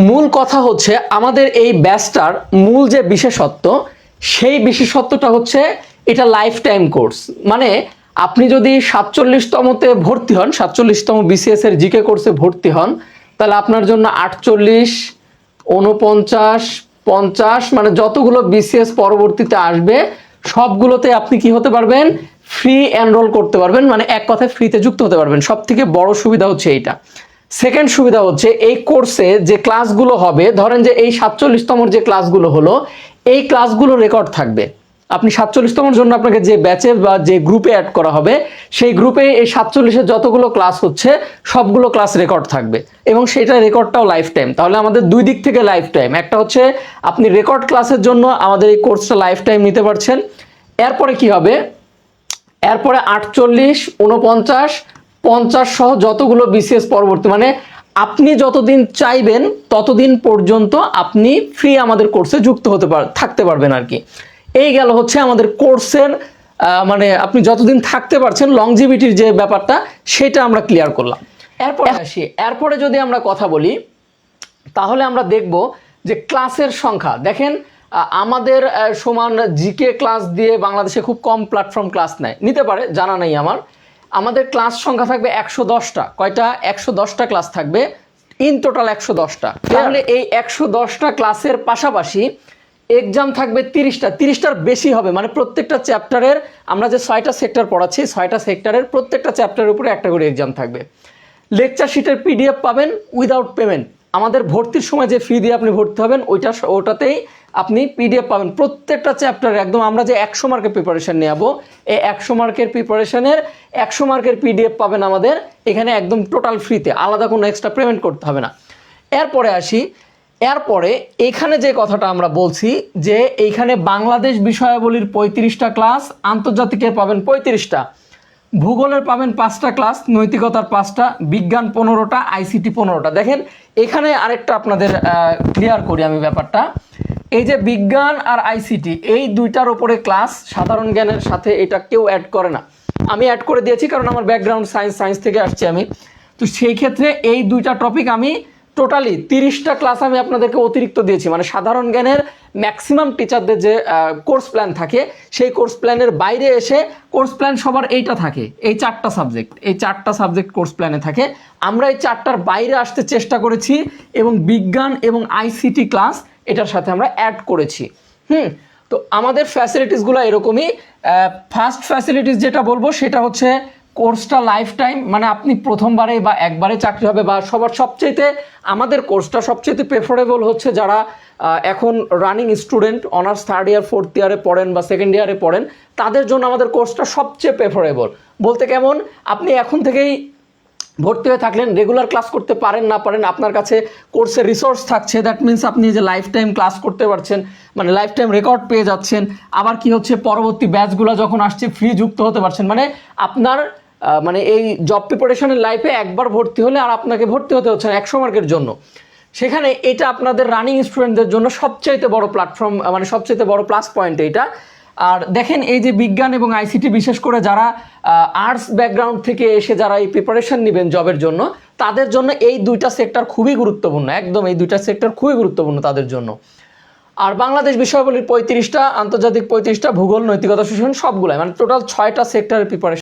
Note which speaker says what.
Speaker 1: মূল কথা হচ্ছে আমাদের এই ব্যাচটার মূল যে বিশেষত্ব, সেই বিশেষত্বটা হচ্ছে এটা লাইফ টাইম কোর্স। মানে আপনি যদি 47তমতে ভর্তি হন, 47তম বিসিএস এর জিকে কোর্সে ভর্তি হন, তাহলে আপনার জন্য 48, 49, 50 মানে যতগুলো বিসিএস পরবর্তীতে আসবে সবগুলোতে আপনি কি হতে পারবেন, ফ্রি এনরোল করতে পারবেন, মানে এক কথায় ফ্রিতে যুক্ত হতে পারবেন। সব থেকে বড় সুবিধা হচ্ছে এইটা। সেকেন্ড সুবিধা হচ্ছে এই কোর্সে যে ক্লাসগুলো হবে, ধরেন যে এই 47তম যে ক্লাসগুলো হলো, এই ক্লাসগুলো রেকর্ড থাকবে। আপনি 47তমর জন্য আপনাকে যে ব্যাচে বা যে গ্রুপে অ্যাড করা হবে, সেই গ্রুপে এই 47-এর যতগুলো ক্লাস হচ্ছে সবগুলো ক্লাস রেকর্ড থাকবে, এবং সেটা রেকর্ডটাও লাইফ টাইম। তাহলে আমাদের দুই দিক থেকে লাইফ টাইম। একটা হচ্ছে আপনি রেকর্ড ক্লাসের জন্য আমাদের এই কোর্সটা লাইফ টাইম নিতে পারছেন। এরপরে কি হবে, এরপরে 48, 49, 50 সহ যতগুলো বিসিএস পরবর্তী, মানে আপনি যতদিন চাইবেন ততদিন পর্যন্ত আপনি ফ্রি আমাদের কোর্সে যুক্ত হতে থাকতে পারবেন আর কি। এই গেল হচ্ছে আমাদের কোর্সের মানে আপনি যতদিন থাকতে পারছেন, লংজিভিটির যে ব্যাপারটা সেটা আমরা ক্লিয়ার করলাম। এরপরে যদি আমরা কথা বলি, তাহলে আমরা দেখব যে ক্লাসের সংখ্যা। দেখেন আমাদের সমান জিকে ক্লাস দিয়ে বাংলাদেশে খুব কম প্ল্যাটফর্ম ক্লাস নিতে পারে, জানা নেই আমার। আমাদের ক্লাস সংখ্যা থাকবে 110টা। কয়টা? 110টা ক্লাস থাকবে, ইন টোটাল 110টা। তাহলে এই 110টা ক্লাসের পাশাপাশি এক্সাম থাকবে 30টার বেশি হবে। মানে প্রত্যেকটা চ্যাপ্টারের, আমরা যে 6টা সেক্টর পড়াচ্ছি, 6টা সেক্টরের প্রত্যেকটা চ্যাপ্টারের উপরে একটা করে এক্সাম থাকবে। লেকচার শিটের পিডিএফ পাবেন উইদাউট পেমেন্ট। আমাদের ভর্তির সময় যে ফি দিয়ে আপনি ভর্তি হবেন ওটাতেই আপনি পিডিএফ পাবেন প্রত্যেকটা চ্যাপ্টারে। একদম আমরা যে 100 মার্কের প্রিপারেশন নেব, এই 100 মার্কের প্রিপারেশনের 100 মার্কের পিডিএফ পাবেন আমাদের এখানে একদম টোটাল ফ্রিতে, আলাদা কোনো এক্সট্রা পেমেন্ট করতে হবে না। এরপরে এখানে যে কথাটা আমরা বলছি যে এইখানে বাংলাদেশ বিষয়াবলীর 35টা ক্লাস, আন্তর্জাতিকের পাবেন 35টা, ভূগোলের পাবেন 5টা ক্লাস, নৈতিকতার 5টা, বিজ্ঞান 15টা, আইসিটি 15টা। দেখেন এখানে আরেকটা আপনাদের ক্লিয়ার করি আমি ব্যাপারটা। এই যে বিজ্ঞান আর আইসিটি, এই দুইটার উপরে ক্লাস সাধারণ জ্ঞানের সাথে এটা কেউ অ্যাড করে না। আমি অ্যাড করে দিয়েছি কারণ আমার ব্যাকগ্রাউন্ড সায়েন্স থেকে আসছি আমি। তো সেই ক্ষেত্রে এই দুইটা টপিক আমি টোটালি 30টা ক্লাস আমি আপনাদেরকে অতিরিক্ত দিয়েছি। মানে সাধারণ জ্ঞানের ম্যাক্সিমাম টিচারদের যে কোর্স প্ল্যান থাকে, সেই কোর্স প্ল্যানের বাইরে এসে কোর্স প্ল্যান সবার এইটা থাকে, এই 4টা সাবজেক্ট, এই 4টা সাবজেক্ট কোর্স প্ল্যানে থাকে। আমরা এই 4টার বাইরে আসতে চেষ্টা করেছি, এবং বিজ্ঞান এবং আইসিটি ক্লাস এটার সাথে আমরা অ্যাড করেছি। তো আমাদের ফ্যাসিলিটিসগুলো এরকমই। ফার্স্ট ফ্যাসিলিটিস যেটা বলবো সেটা হচ্ছে কোর্সটা লাইফ টাইম। মানে আপনি প্রথমবারে বা একবারে চাকরি হবে, বা সবচাইতে আমাদের কোর্সটা সবচেয়ে প্রেফারেবল হচ্ছে যারা এখন রানিং স্টুডেন্ট, অনার্স 3rd ইয়ার 4th ইয়ারে পড়েন বা 2nd ইয়ারে পড়েন, তাদের জন্য আমাদের কোর্সটা সবচেয়ে প্রেফারেবল। বলতে কেমন, আপনি এখন থেকেই ভর্তি হয়ে থাকলেন, রেগুলার ক্লাস করতে পারেন না পারেন, আপনার কাছে কোর্সের রিসোর্স থাকছে। দ্যাট মিনস আপনি যে লাইফ টাইম ক্লাস করতে পারছেন, মানে লাইফ টাইম রেকর্ড পেয়ে যাচ্ছেন। আবার কি হচ্ছে, পরবর্তী ব্যাচগুলো যখন আসছে ফ্রি যুক্ত হতে পারছেন। মানে আপনার মানে এই জব প্রিপারেশনের লাইফে একবার ভর্তি হলে আর আপনাকে ভর্তি হতে হচ্ছে না 100 মার্কের জন্য। সেখানে এটা আপনাদের রানিং স্টুডেন্টদের জন্য সবচাইতে বড় প্ল্যাটফর্ম, মানে সবচাইতে বড় প্লাস পয়েন্ট এইটা। আর দেখেন এই যে বিজ্ঞান এবং আইসিটি, বিশেষ করে যারা আর্টস ব্যাকগ্রাউন্ড থেকে এসে যারা এই প্রিপারেশন নেবেন জবের জন্য, তাদের জন্য এই দুইটা সেক্টর খুবই গুরুত্বপূর্ণ। একদম এই দুইটা সেক্টর খুবই গুরুত্বপূর্ণ তাদের জন্য। আর বাংলাদেশ বিষয়াবলীর 35টা, আন্তর্জাতিক 35টা, ভূগোল, নৈতিকতা, শোষণ সবগুলাই, মানে টোটাল 6টা সেক্টরের প্রিপারেশন।